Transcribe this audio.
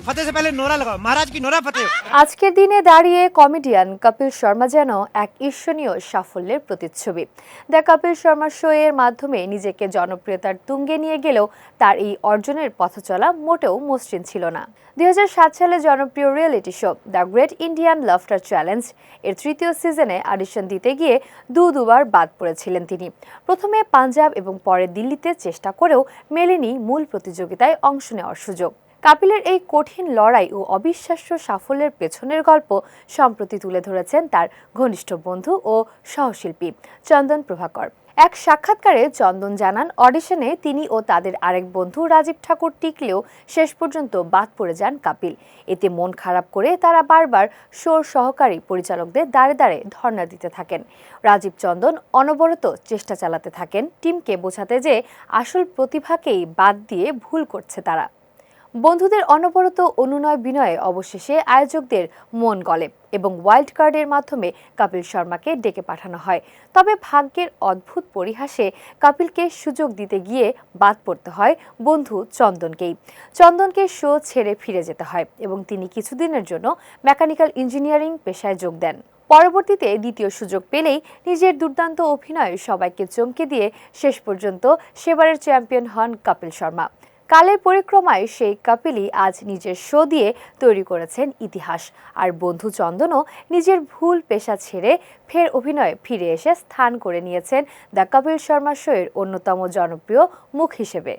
फतेह से पहले नोरा लगाओ, महाराज की नोरा फतेह। আজকের দিনে দাঁড়িয়ে কমেডিয়ান কপিল শর্মা যেন এক ঈর্ষণীয় সাফল্যের প্রতিচ্ছবি। দ্য কপিল শর্মা শো এর মাধ্যমে নিজেকে জনপ্রিয়তার তুঙ্গে নিয়ে গেলেও তার এই অর্জনের পথচলা মোটেও মসৃণ ছিল না। 2007 সালে জনপ্রিয় reality show the great Indian laughter challenge এর তৃতীয় সিজনে অডিশন দিতে গিয়ে দুবার বাদ পড়েছিলেন তিনি। প্রথমে পাঞ্জাব এবং পরে দিল্লিতে চেষ্টা করেও মেলেনি মূল প্রতিযোগিতায় অংশ নেওয়ার সুযোগ। কাপিলের এই কঠিন লড়াই ও অবিশ্বাস্য সাফল্যের পেছনের গল্প সম্প্রতি তুলে ধরেছেন তার ঘনিষ্ঠ বন্ধু ও সহশিল্পী চন্দন প্রভাকর। এক সাক্ষাৎকারে চন্দন জানান, অডিশনে তিনি ও তাদের আরেক বন্ধু রাজীব ঠাকুর টিকলেও শেষ পর্যন্ত বাদ পড়ে যান কাপিল। এতে মন খারাপ করে তারা বারবার শোর সহকারী পরিচালকদের দাঁড়ে দাঁড়ে ধর্ণা দিতে থাকেন। রাজীব চন্দন অনবরত চেষ্টা চালাতে থাকেন টিমকে বোঝাতে যে আসল প্রতিভাকেই বাদ দিয়ে ভুল করছে তারা। বন্ধুদের অনবরত অনুনয় বিনয়ে অবশেষে আয়োজকদের মন গলে এবং ওয়াইল্ড কার্ডের মাধ্যমে কপিল শর্মাকে ডেকে পাঠানো হয়। তবে ভাগ্যের অদ্ভুত পরিহাসে কপিলকে সুযোগ দিতে গিয়ে বাদ পড়তে হয় বন্ধু চন্দনকেই। চন্দনকে শো ছেড়ে ফিরে যেতে হয় এবং তিনি কিছুদিনের জন্য মেকানিক্যাল ইঞ্জিনিয়ারিং পেশায় যোগ দেন। পরবর্তীতে দ্বিতীয় সুযোগ পেলেই নিজের দুর্দান্ত অভিনয়ে সবাইকে চমকে দিয়ে শেষ পর্যন্ত সেবারের চ্যাম্পিয়ন হন কপিল শর্মা। কালের পরিক্রমায় সেই কপিলই আজ নিজের শো দিয়ে তৈরি করেছেন ইতিহাস। আর বন্ধু চন্দনও নিজের ভুল পেশা ছেড়ে ফের অভিনয়ে ফিরে এসে স্থান করে নিয়েছেন দ্য কপিল শর্মা শো এর অন্যতম জনপ্রিয় মুখ হিসেবে।